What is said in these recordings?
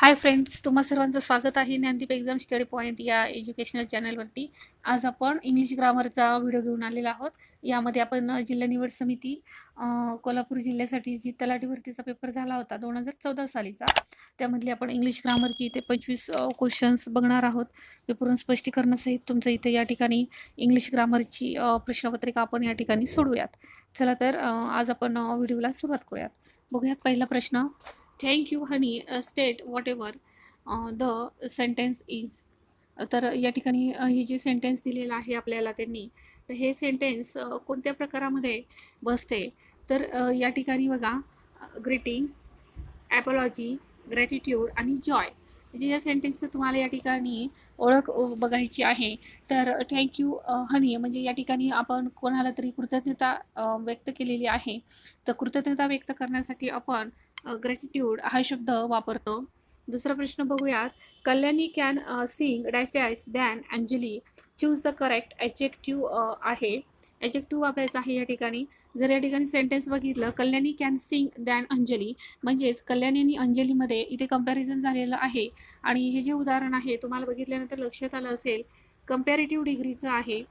Hi friends, तुम्हा सर्वांचं स्वागत आहे ज्ञानदीप एक्झाम स्टडी पॉईंट या एज्युकेशनल चॅनलवरती. आज आपण इंग्लिश ग्रामरचा व्हिडिओ घेऊन आलेला आहोत. यामध्ये आपण जिल्हा निवड समिती कोल्हापूर जिल्ह्यासाठी जी तलाठी भरतीचा पेपर झाला होता 2014 सालीचा, त्यामधले आपण इंग्लिश ग्रामरची इथे 25 क्वेश्चन्स बघणार आहोत. पूर्ण स्पष्टीकरणासहित तुमचं इथे या ठिकाणी इंग्लिश ग्रामरची प्रश्नपत्रिका आपण या ठिकाणी सोडूयात. चला तर आज आपण व्हिडिओला सुरुवात करूयात. बघूयात पहिला प्रश्न. Thank you honey state what ever the sentence is. तर या ठिकाणी हे जे सेंटेन्स दिलेलं आहे आपल्याला त्यांनी, तर हे सेंटेन्स कोणत्या प्रकारामध्ये बसते? तर या ठिकाणी बघा, ग्रीटिंग, ॲपॉलॉजी, ग्रॅटिट्यूड आणि जॉय, म्हणजे या सेंटेन्सचं तुम्हाला या ठिकाणी ओळख बघायची आहे. तर थँक्यू हनी म्हणजे या ठिकाणी आपण कोणाला तरी कृतज्ञता व्यक्त केलेली आहे. तर कृतज्ञता व्यक्त करण्यासाठी आपण ग्रॅटिट्यूड हा शब्द वापरतो. दुसरा प्रश्न बघूयात. Kalyani can Singh dash dash than Anjali. Choose the correct adjective आहे. ॲडजेक्टिव्ह वापरायचा आहे या ठिकाणी. जर या ठिकाणी सेंटेन्स बघितलं, कल्याणी कॅन सिंग दॅन अंजली, म्हणजेच कल्याणी आणि अंजलीमध्ये इथे कंपॅरिझन झालेलं आहे. आणि हे जे उदाहरण आहे तुम्हाला बघितल्यानंतर लक्षात आलं असेल, कंपॅरेटिव्ह डिग्रीचं आहे.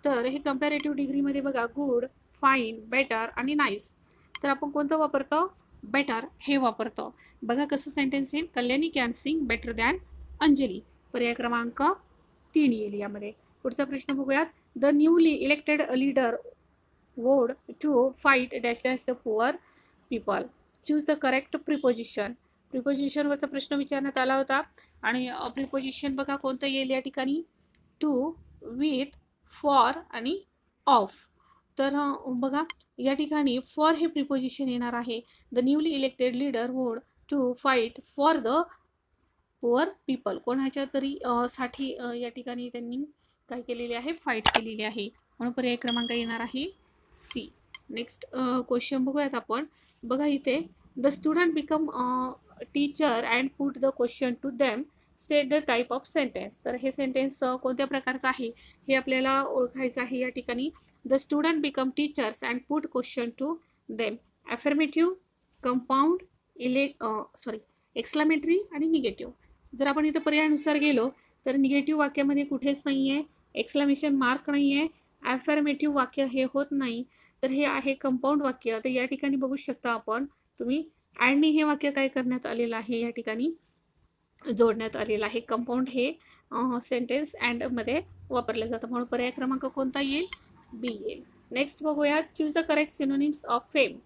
तर हे कंपॅरेटिव्ह डिग्रीमध्ये बघा, गुड, फाईन, बेटर आणि नाईस. तर आपण कोणतं वापरतो? बेटर हे वापरतो. बघा कसं सेंटेन्स येईल, Kalyani can sing better than Anjali. पर्याय क्रमांक 3 येईल यामध्ये. पुढचा प्रश्न बघूयात. The newly elected leader vowed to fight dash dash the poor people. Choose the correct preposition. प्रिपोजिशनवरचा प्रश्न विचारण्यात आला होता आणि प्रिपोजिशन बघा कोणतं येईल या ठिकाणी, टू, विथ, फॉर आणि ऑफ. तर बघा या ठिकाणी फॉर हे प्रिपोजिशन येणार आहे. The newly elected leader would to fight for the poor people. कोणाच्या तरी साठी या ठिकाणी त्यांनी काय केलेले आहे, फाईट केलेली आहे. म्हणून पर्याय क्रमांक येणार आहे सी. नेक्स्ट क्वेश्चन बघूयात आपण. बघा इथे, the student become teacher and put the question to them. State the type of sentence. तर हे सेंटेन्स कोणत्या प्रकारचं आहे हे आपल्याला ओळखायचं आहे या ठिकाणी. The student become teachers and put question to them. Affirmative, compound, exclamatory आणि निगेटिव्ह. जर आपण इथं पर्यायानुसार गेलो तर निगेटिव्ह वाक्यामध्ये कुठेच नाही आहे, एक्सक्लामेशन मार्क नाही आहे, ॲफर्मेटिव्ह वाक्य हे होत नाही. तर हे आहे कंपाऊंड वाक्य. तर या ठिकाणी बघू शकता आपण तुम्ही, अँडनी हे वाक्य काय करण्यात आलेलं आहे, या ठिकाणी जोडण्यात आलेलं आहे. कंपाऊंड हे सेंटेन्स अँडमध्ये वापरलं जातं. म्हणून पर्याय क्रमांक कोणता येईल? बी येईल. नेक्स्ट बघूया. Choose the correct synonyms of fame.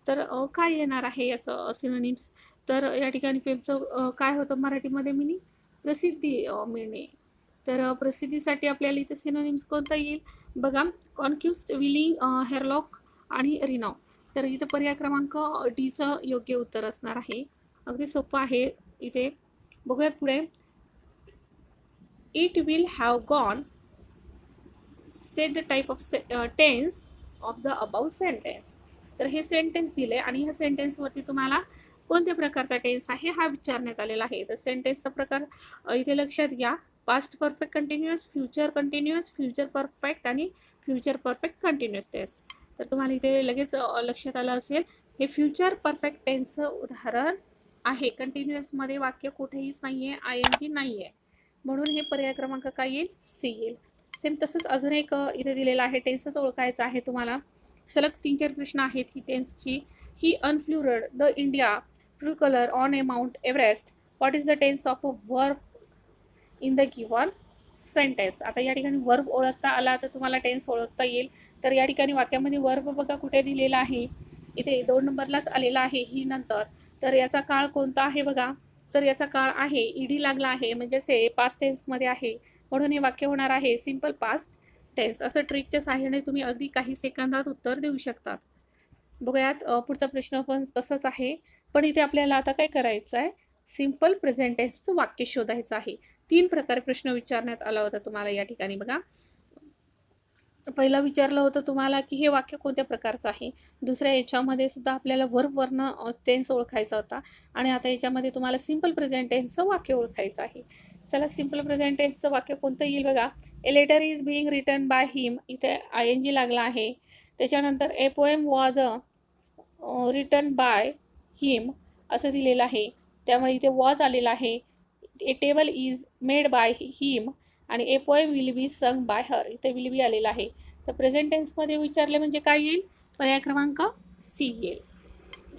तर काय येणार आहे याचं सिनोनिम्स? तर या ठिकाणी फेमचं काय होतं मराठीमध्ये मिनिंग? प्रसिद्धी मिळणे. तर प्रसिद्धीसाठी आपल्याला इथे सिनोनिम्स कोणता येईल? बघा, कॉन्क्युस्ट, विलिंग, हेरलॉक आणि रिनाव. तर इथं पर्याय क्रमांक डीचं योग्य उत्तर असणार आहे. अगदी सोपं आहे. इथे बघूयात पुढे. It will have gone. State the type of tense of the about sentence. तर हे सेंटेन्स दिले आणि ह्या सेंटेन्सवरती तुम्हाला कोणत्या प्रकारचा टेन्स आहे हा विचारण्यात आलेला आहे. तर सेंटेन्सचा प्रकार इथे लक्षात घ्या. Past perfect continuous, future continuous, future perfect आणि फ्युचर परफेक्ट कंटिन्युअस टेन्स. तर तुम्हाला इथे लगेच लक्षात आलं असेल, हे फ्युचर परफेक्ट टेन्सचं उदाहरण आहे. कंटिन्युअसमध्ये वाक्य कुठेहीच नाही आहे, आय एन जी नाही आहे. म्हणून हे पर्याय क्रमांक काय येईल? सी येईल. सेम तसंच अजून एक इथे दिलेलं आहे, टेन्सच ओळखायचं आहे तुम्हाला. सलग 3-4 प्रश्न आहेत ही टेन्सची. He unfurled the India tricolour on a Mount Everest. What is the tense of a verb in the given sentence. आता या ठिकाणी वर्ब ओळखता आला तर तुम्हाला टेन्स ओळखता येईल. तर या ठिकाणी वाक्यामध्ये वर्ब बघा कुठे दिलेला आहे, इथे 2 नंबरलाच आलेला आहे, ही नंतर. तर याचा काळ कोणता आहे बघा, तर याचा काळ आहे ईडी लागला आहे, म्हणजेच हे पास्ट टेन्समध्ये आहे. म्हणून हे वाक्य होणार आहे सिंपल पास्ट टेन्स. असं ट्रिकच्या सहाय्याने तुम्ही अगदी काही सेकंदात उत्तर देऊ शकतात. बघूयात पुढचा प्रश्न पण तसंच आहे, पण इथे आपल्याला आता काय करायचं आहे, सिंपल प्रेझेंट टेन्सचं वाक्य शोधायचं आहे. 3 प्रकारे प्रश्न विचारण्यात आला होता तुम्हाला या ठिकाणी. बघा, पहिलं विचारलं होतं तुम्हाला की हे वाक्य कोणत्या प्रकारचं आहे. दुसऱ्या याच्यामध्ये सुद्धा आपल्याला वर्बवरनं टेन्स ओळखायचा होता आणि आता याच्यामध्ये तुम्हाला सिंपल प्रेझेंट टेन्सचं वाक्य ओळखायचं आहे. चला, सिंपल प्रेझेंट टेन्सचं वाक्य कोणतं येईल बघा. A letter is being written by him, इथे आय एन जी लागला आहे. त्याच्यानंतर a poem was written by him असं दिलेलं आहे. त्यामुळे इथे वॉज आलेला आहे. A table is made by him आणि a poem will be sung by हर, इथे विल बी आलेला आहे. तर प्रेझेंट टेन्समध्ये विचारले म्हणजे काय येईल? पर्याय क्रमांक सी येईल.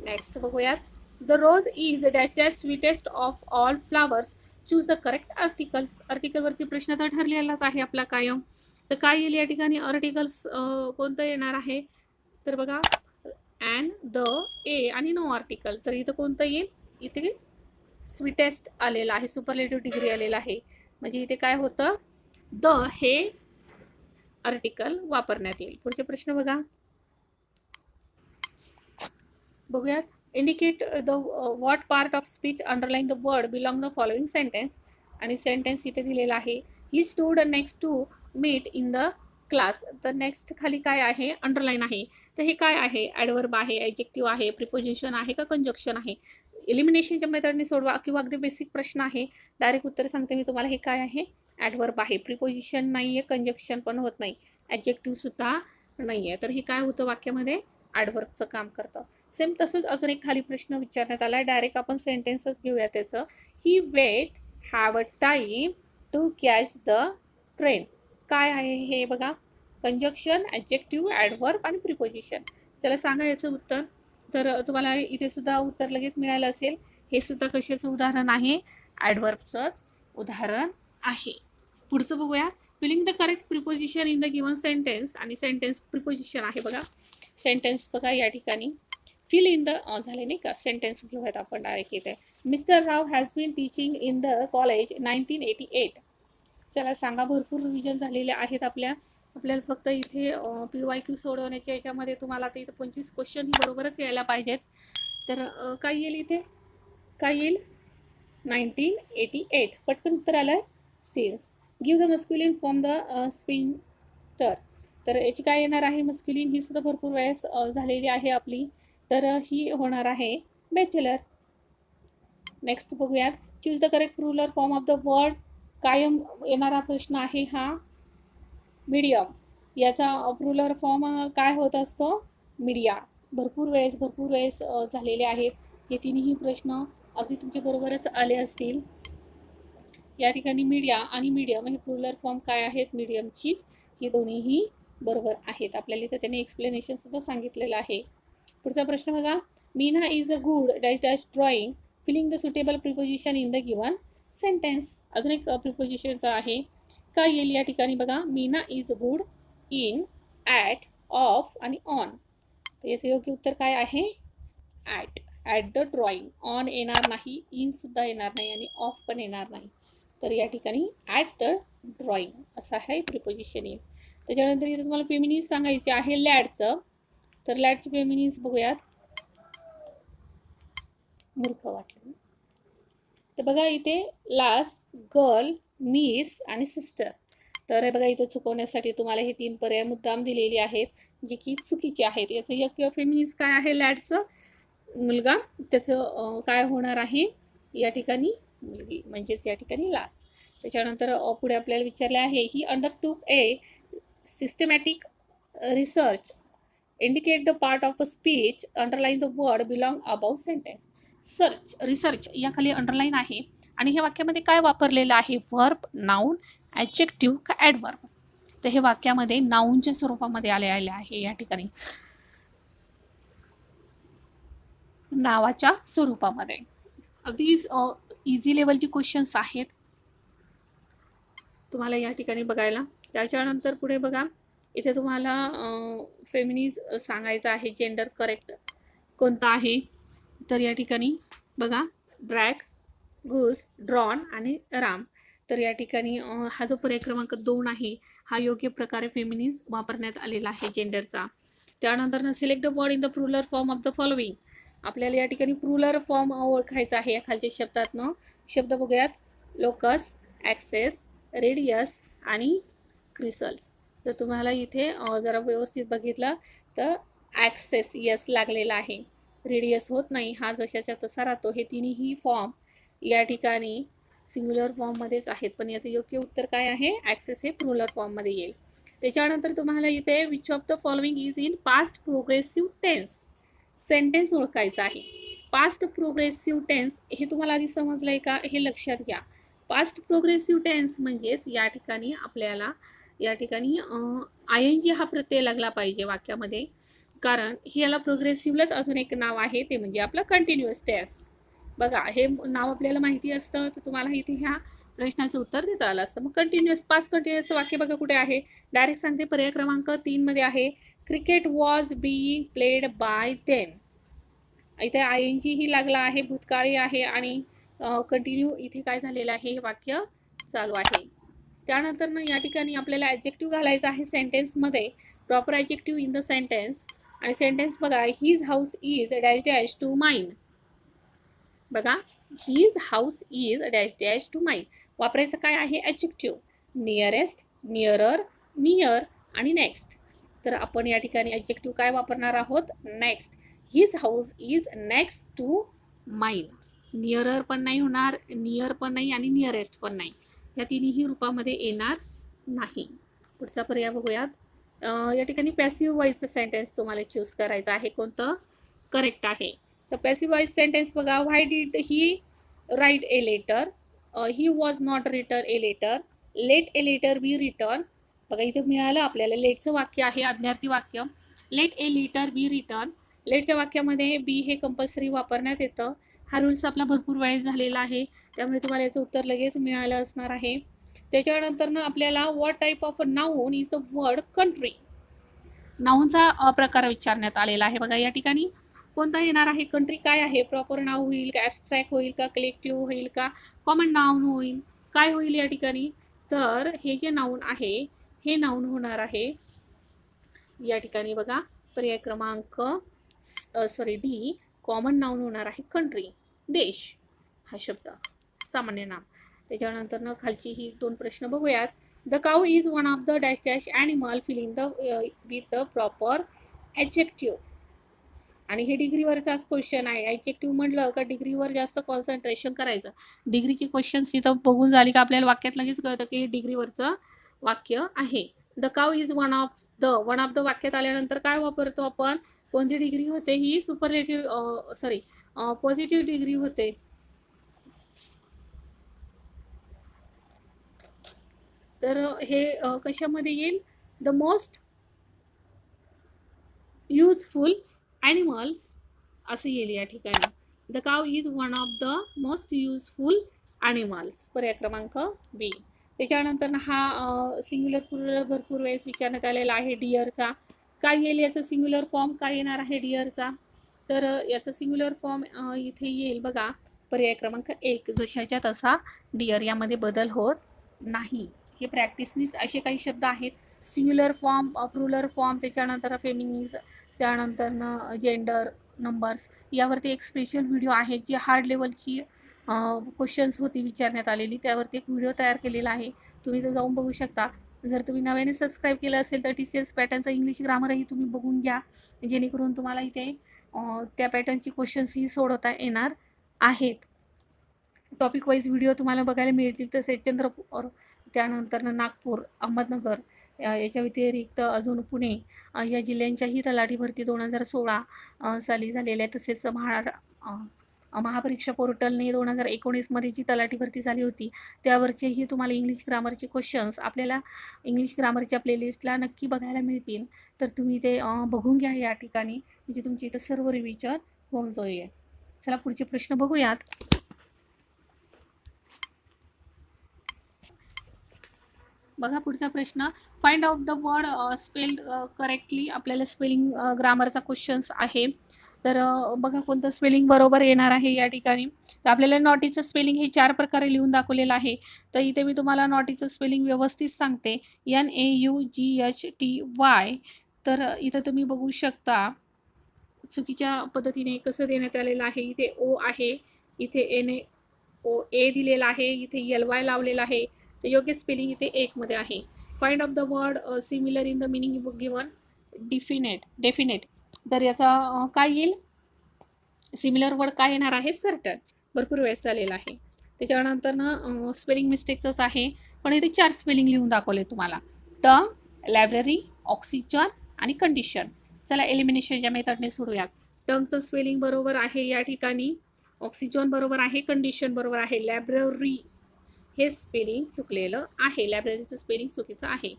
नेक्स्ट बघूयात. The rose is dash dash sweetest of all flowers, choose the correct articles. आर्टिकलवरती प्रश्न तर ठरलेलाच आहे आपला कायम. तर काय येईल या ठिकाणी? आर्टिकल्स कोणतं येणार आहे? तर बघा अँड, द, ए आणि नो आर्टिकल. तर इथं कोणतं येईल? इथे स्वीटेस्ट आलेला आहे, सुपरलेटिव्ह डिग्री आलेला आहे. म्हणजे इथे काय होतं? द हे आर्टिकल वापरण्यात येईल. पुढचे प्रश्न बघूयात. Indicate the what part of speech underline the word belong the following sentence. आणि सेंटेन्स इथे दिलेला आहे. He stood next to meet in the class. तर नेक्स्ट खाली काय आहे? अंडरलाईन आहे. तर हे काय आहे? ॲडवर्ब आहे, ॲडजेक्टिव्ह आहे, प्रिपोजिशन आहे का कंजक्शन आहे? एलिमिनेशनच्या मेथडने सोडवा किंवा अगदी बेसिक प्रश्न आहे. डायरेक्ट उत्तर सांगते मी तुम्हाला. हे काय आहे? ॲडवर्ब आहे. प्रिपोजिशन नाही आहे, कंजक्शन पण होत नाही, ॲडजेक्टिव्ह सुद्धा नाही आहे. तर हे काय होतं वाक्यामध्ये? ॲडवर्बचं काम करतं. सेम तसंच अजून एक खाली प्रश्न विचारण्यात आला आहे. डायरेक्ट आपण सेंटेन्सच घेऊया त्याचं. He wait have a time to catch the train. काय आहे हे बघा? कंजक्शन, ॲडजेक्टिव्ह, ॲडवर्ब आणि प्रिपोजिशन. चला सांगा याचं उत्तर. तर तुम्हाला इथे सुद्धा उत्तर लगेच मिळालं असेल. हे सुद्धा कशाचं उदाहरण आहे? ॲडवर्बचंच उदाहरण आहे. पुढचं बघूया. Filling the correct preposition in the given sentence. आणि सेंटेन्स प्रिपोजिशन आहे बघा. सेंटेन्स बघा या ठिकाणी फिल इन द झाले नाही का? सेंटेन्स घेऊयात आपण डायरेक्ट इथे. Mr Rao has been teaching in the college 1988. चला सांगा. भरपूर रिव्हिजन झालेले आहेत आपल्याला फक्त इथे PYQ सोडवण्याच्या याच्यामध्ये तुम्हाला तर इथं 25 क्वेश्चन ही बरोबरच यायला पाहिजेत. तर काय येईल इथे? काय येईल? 1988. पटकन उत्तर आलं. Since. Give the masculine from the spinster. तर याची काय येणार आहे? मस्क्युलिन ही सुद्धा भरपूर वेळेस झालेली आहे आपली. तर ही होणार आहे बॅचलर. नेक्स्ट बघूयात. Choose the correct plural form of the word. कायम येणारा प्रश्न आहे हा. मीडियम. याचा प्लुरल फॉर्म काय होत असतो? मीडिया. भरपूर वेळेस झालेले आहेत. हे तिन्ही प्रश्न अगदी तुमच्या बरोबरच आले असतील. या ठिकाणी मीडिया आणि मीडियम हे प्लुरल फॉर्म काय आहेत? मीडियमचीच. ही दोन्हीही बरोबर आहेत. आपल्याला इथं त्याने एक्सप्लेनेशन सुद्धा सांगितलेलं आहे. पुढचा प्रश्न बघा. Meena is a good dash dash drawing, filling the suitable preposition in the given sentence. अजून एक प्रिपोजिशनचा आहे. काय येईल या ठिकाणी बघा? Meena is good in, at, of आणि ऑन. तर याचं योग्य उत्तर काय आहे? At. At the drawing. On येणार नाही, इन सुद्धा येणार नाही आणि ऑफ पण येणार नाही. तर या ठिकाणी ॲट द ड्रॉइंग असा आहे प्रिपोजिशन येईल. त्याच्यानंतर इथे तुम्हाला फेमिनिन्स सांगायचे आहे लॅडचं. तर लॅडची फेमिनिन्स बघूयात. मूर्ख वाटलं. तर बघा इथे लास्ट, गर्ल, मिस आणि सिस्टर. तर हे बघा इथे चुकवण्यासाठी तुम्हाला हे 3 पर्याय मुद्दाम दिलेले आहेत, जे की चुकीचे आहेत. याचं योग्य फेमिनिन्स काय आहे? लॅडचं मुलगा. त्याचं काय होणार आहे या ठिकाणी? मुलगी. म्हणजेच या ठिकाणी लास्ट. त्याच्यानंतर पुढे आपल्याला विचारले आहे. He undertook a systematic research, indicate the part of a speech, underline the word belong above sentence. Research या खाली अंडरलाईन आहे. आणि हे वाक्यामध्ये काय वापरलेलं आहे? वर्ब, नाऊन, ॲडजेक्टिव्ह का ॲडवर्ब? तर हे वाक्यामध्ये नाऊनच्या स्वरूपामध्ये आलेले आहे. या ठिकाणी नावाच्या स्वरूपामध्ये. अगदी इझी लेवलची क्वेश्चन्स आहेत तुम्हाला या ठिकाणी बघायला. त्याच्यानंतर पुढे बघा. इथे तुम्हाला फेमिनिज सांगायचं आहे. जेंडर करेक्ट कोणता आहे? तर या ठिकाणी बघा ड्रॅग, गुस, ड्रॉन आणि राम. तर या ठिकाणी हा जो पर्याय क्रमांक 2 आहे हा योग्य प्रकारे फेमिनिज वापरण्यात आलेला आहे जेंडरचा. त्यानंतर select the word in the plural form of the following. आपल्याला या ठिकाणी प्लुरल फॉर्म ओळखायचा आहे. या खालच्या शब्दातनं शब्द बघूयात. लोकस, ॲक्सेस, रेडियस आणि क्रिसल्स. तर तुम्हाला इथे जरा व्यवस्थित बघितलं तर ॲक्सेस यस लागलेला आहे. रेडियस होत नाही, हा जशाच्या तसा राहतो. हे तिन्ही फॉर्म या ठिकाणी सिंग्युलर फॉर्ममध्येच आहेत. पण याचं योग्य उत्तर काय आहे? ॲक्सेस हे प्लुरल फॉर्ममध्ये येईल. त्याच्यानंतर तुम्हाला इथे which of the following is in past progressive tense. Sentence ओळखायचा आहे. पास्ट प्रोग्रेसिव्ह टेन्स हे तुम्हाला आधी समजलंय का, हे लक्षात घ्या. पास्ट प्रोग्रेसिव्ह टेन्स म्हणजेच या ठिकाणी आपल्याला ING हा प्रत्यय लागला पाहिजे वाक्यामध्ये, कारण याला प्रोग्रेसिव्हलाच अजून एक नाव आहे, ते म्हणजे आपलं कंटिन्युअस टेन्स. बघा, हे नाव आपल्याला माहिती असतं तर तुम्हाला इथे ह्या प्रश्नाचं उत्तर देता आलं असतं. मग कंटिन्युअस, पास्ट कंटिन्युअस वाक्य बघा कुठे आहे, डायरेक्ट सांगते, पर्याय क्रमांक 3 मध्ये आहे. Cricket was being played by them. इथे ING ही लागला आहे, भूतकाळी आहे आणि कंटिन्यू इथे काय झालेलं आहे, हे वाक्य चालू आहे. त्यानंतर ना या ठिकाणी आपल्याला ॲडजेक्टिव्ह घालायचं आहे सेंटेन्समध्ये, proper adjective in the sentence. आणि सेंटेन्स बघा, his house is dash dash to mine. बघा, his house is dash dash to mine. वापरायचं काय आहे, ॲडजेक्टिव्ह. नियरेस्ट, नियरर, नियर आणि नेक्स्ट. तर आपण या ठिकाणी ॲडजेक्टिव्ह काय वापरणार आहोत, next. His house is next to mine. Nearer पण नाही होणार, नियर पण नाही आणि नियरेस्ट पण नाही, या तिन्ही रूपामध्ये येणार नाही. पुढचा पर्याय बघूयात. या ठिकाणी पॅसिव्ह व्हॉइसचं सेंटेन्स तुम्हाला चूज करायचं आहे, कोणतं करेक्ट आहे. तर पॅसिव्ह व्हॉइस सेंटेन्स बघा, why did he write a letter, he was not return a letter, let a letter be return. बघा, इथे मिळालं आपल्याला लेटचं वाक्य आहे, आज्ञार्थी वाक्य. Let a letter be return. लेटच्या वाक्यामध्ये बी हे कंपल्सरी वापरण्यात येतं. हा रूल्स आपला भरपूर वेळेस झालेला आहे, त्यामुळे तुम्हाला याचं उत्तर लगेच मिळालं असणार आहे. त्याच्यानंतर ना आपल्याला what type of noun is the word country. नाऊनचा प्रकार विचारण्यात आलेला आहे. बघा, या ठिकाणी कोणता येणार आहे, कंट्री काय आहे, प्रॉपर नाव होईल का, ॲब्स्ट्रॅक्ट होईल का, कलेक्टिव्ह होईल का, कॉमन नाऊन होईल, काय होईल या ठिकाणी. तर हे जे नाऊन आहे हे नाऊन होणार आहे या ठिकाणी. बघा, पर्याय क्रमांक डी, कॉमन नाऊन होणार आहे कंट्री, देश हा शब्द, सामान्य नाम. त्याच्यानंतर ना खालची ही 2 प्रश्न बघूयात. The cow is one of the dash dash animal filling the with the proper adjective. आणि हे डिग्रीवरचाच क्वेश्चन आहे. ॲडजेक्टिव्ह म्हटलं का डिग्रीवर जास्त कॉन्सन्ट्रेशन करायचं. डिग्रीची क्वेश्चन्स इथं बघून झाली का आपल्याला वाक्यात लगेच कळतं की हे डिग्रीवरचं वाक्य आहे. The cow is one of the वाक्यात आल्यानंतर काय वापरतो आपण, कोणती डिग्री होते, ही सुपरलेटिव्ह पॉझिटिव्ह डिग्री होते. तर हे कशामध्ये येईल, द मोस्ट युजफुल ॲनिमल्स असं येईल या ठिकाणी. द काव is one of the most useful animals, पर्याय क्रमांक बी. त्याच्यानंतर हा सिंग्युलर प्लुरल भरपूर वेळेस विचारण्यात आलेला आहे. डिअरचा काय येईल, याचा सिंग्युलर फॉर्म काय येणार आहे डिअरचा. तर याचा सिंग्युलर फॉर्म इथे येईल बघा, पर्याय क्रमांक 1, जशाच्या तसा डिअर, यामध्ये बदल होत नाही. हे प्रॅक्टिसनीच असे काही शब्द आहेत, सिंग्युलर फॉर्म, प्लुरल फॉर्म, त्याच्यानंतर फेमिनिज, त्यानंतर जेंडर, नंबर्स, यावरती एक स्पेशल व्हिडिओ आहे जी हार्ड लेवलची क्वेश्चन्स होती विचारण्यात आलेली, त्यावरती एक व्हिडिओ तयार केलेला आहे, तुम्ही तो जाऊन बघू शकता. जर तुम्ही नव्याने सबस्क्राईब केलं असेल तर TCS पॅटर्नचं इंग्लिश ग्रामरही तुम्ही बघून घ्या, जेणेकरून तुम्हाला इथे त्या पॅटर्नची क्वेश्चन्सही सोडवता येणार आहेत. टॉपिक वाईज व्हिडिओ तुम्हाला बघायला मिळतील. तसेच चंद्रपूर, त्यानंतर नागपूर, अहमदनगर, याच्या व्यतिरिक्त अजून पुणे या जिल्ह्यांच्याही तलाठी भरती 2016 साली झालेल्या आहे. तसेच महापरीक्षा पोर्टलने 2019 मध्ये जी तलाठी भरती झाली होती त्यावरचेही तुम्हाला इंग्लिश ग्रामरचे क्वेश्चन्स आपल्याला इंग्लिश ग्रामरच्या प्लेलिस्टला नक्की बघायला मिळतील. तर तुम्ही ते बघून घ्या या ठिकाणी, म्हणजे तुमची इथं सर्व रिव्हिजन होऊन जाईल. चला पुढचे प्रश्न बघूयात. बघा, पुढचा प्रश्न, find out the word spelled correctly. आपल्याला स्पेलिंग ग्रामरचा क्वेश्चन्स आहे. तर बघा कोणतं स्पेलिंग बरोबर येणार आहे या ठिकाणी. तर आपल्याला नॉटीचं स्पेलिंग हे 4 प्रकारे लिहून दाखवलेलं आहे. तर इथे मी तुम्हाला नॉटीचं स्पेलिंग व्यवस्थित सांगते, NAUGHTY. तर इथं तुम्ही बघू शकता चुकीच्या पद्धतीने कसं देण्यात आलेलं आहे. इथे O आहे, इथे NAOA दिलेला आहे, इथे LY लावलेला आहे. तर योग्य स्पेलिंग इथे 1 मध्ये आहे. Find of the word similar in the meaning given, definite. तर याचा काय येईल, सिमिलर वर्ड काय येणार आहे, सर्टन. भरपूर वेळेस झालेला आहे. त्याच्यानंतर ना स्पेलिंग मिस्टेक्सच आहे, पण इथे 4 स्पेलिंग लिहून दाखवले तुम्हाला, टर्म, लायब्ररी, ऑक्सिजन आणि कंडिशन. चला एलिमिनेशनच्या मेथडने सोडूयात. टंगचं स्पेलिंग बरोबर आहे या ठिकाणी. ऑक्सिजन बरोबर आहे, कंडिशन बरोबर आहे. लायब्ररी हे स्पेलिंग चुकलेलं आहे, लायब्ररीचं स्पेलिंग चुकीचं आहे.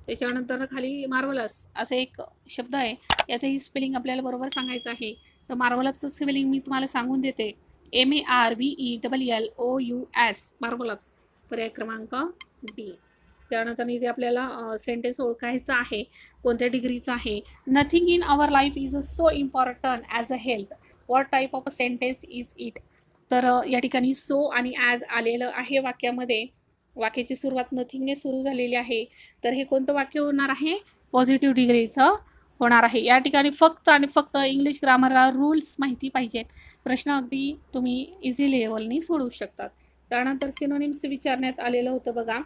त्याच्यानंतर खाली मार्वलस असा एक शब्द आहे, याचंही स्पेलिंग आपल्याला बरोबर सांगायचं आहे. तर मार्वलसचं स्पेलिंग मी तुम्हाला सांगून देते. MARVELLOUS, marvellous. पर्याय क्रमांक डी. त्यानंतर इथे आपल्याला सेंटेन्स ओळखायचं आहे, कोणत्या डिग्रीचं आहे. Nothing in our life is so important as a health. What type of a sentence is it. तर या ठिकाणी सो आणि ॲज आलेलं आहे वाक्यामध्ये. वाक्याची सुरुवात नथिंगने सुरू झालेली आहे. तर हे कोणतं वाक्य होणार आहे? पॉझिटिव्ह डिग्रीचं होणार आहे. या ठिकाणी फक्त आणि फक्त इंग्लिश ग्रामरला रूल्स माहिती पाहिजेत. प्रश्न अगदी तुम्ही इझी लेवलनी सोडवू शकतात. त्यानंतर सिनोनिम्स विचारण्यात आलेलं होतं बघा.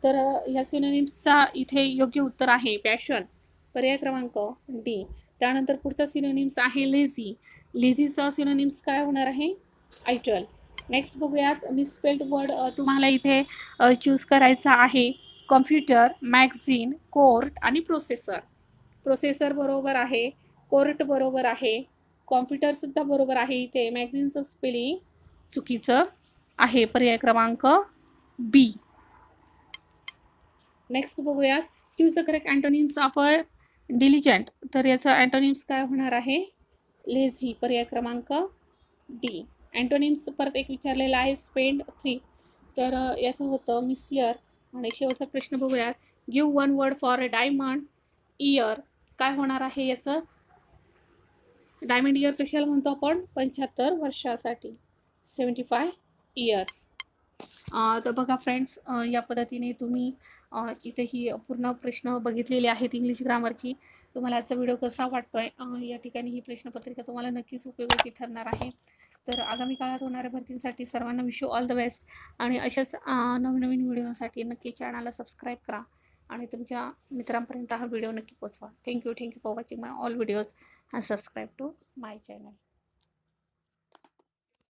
तर ह्या सिनोनिम्सचा इथे योग्य उत्तर आहे पॅशन. पर्याय क्रमांक डी. त्यानंतर पुढचा सिनोनिम्स आहे लेझी. लेझीचा सिनोनिम्स काय होणार आहे? आयटल. नेक्स्ट बघूयात मिसस्पेल्ड वर्ड तुम्हाला इथे चूज करायचा आहे. कॉम्प्युटर, मॅगझिन, कोर्ट आणि प्रोसेसर. प्रोसेसर बरोबर आहे, कोर्ट बरोबर आहे, कॉम्प्युटर सुद्धा बरोबर आहे. इथे मॅगझिनचं स्पेलिंग चुकीचं आहे. पर्याय क्रमांक बी. नेक्स्ट बघूयात choose the correct antonyms of a diligent. तर याचं अँटोनिम्स काय होणार आहे? लेझी. पर्याय क्रमांक डी. अँटोनिम्स परत एक विचारलेला आहे. स्पेंड 3. तर याचं होतं मिसियर. आणि शेवटचा प्रश्न बघूयात. Give one word for a diamond year. काय होणार आहे याचं? डायमंड इयर कशाला म्हणतो आपण? 75 वर्षासाठी, 75 इयर्स. तर बघा फ्रेंड्स, या पद्धतीने तुम्ही इथे ही पूर्ण प्रश्न बघितलेले आहेत इंग्लिश ग्रामरची. तुम्हाला आजचा व्हिडिओ कसा वाटतोय? या ठिकाणी ही प्रश्नपत्रिका तुम्हाला नक्कीच उपयोगी ठरणार आहे. तर आगामी काळात होणाऱ्या भरतींसाठी सर्वांना wish you all the best. आणि अशाच नवनवीन व्हिडिओसाठी नक्की चॅनलला सबस्क्राईब करा आणि तुमच्या मित्रांपर्यंत हा व्हिडिओ नक्की पोचवा. Thank you for watching my all videos and subscribe to my channel.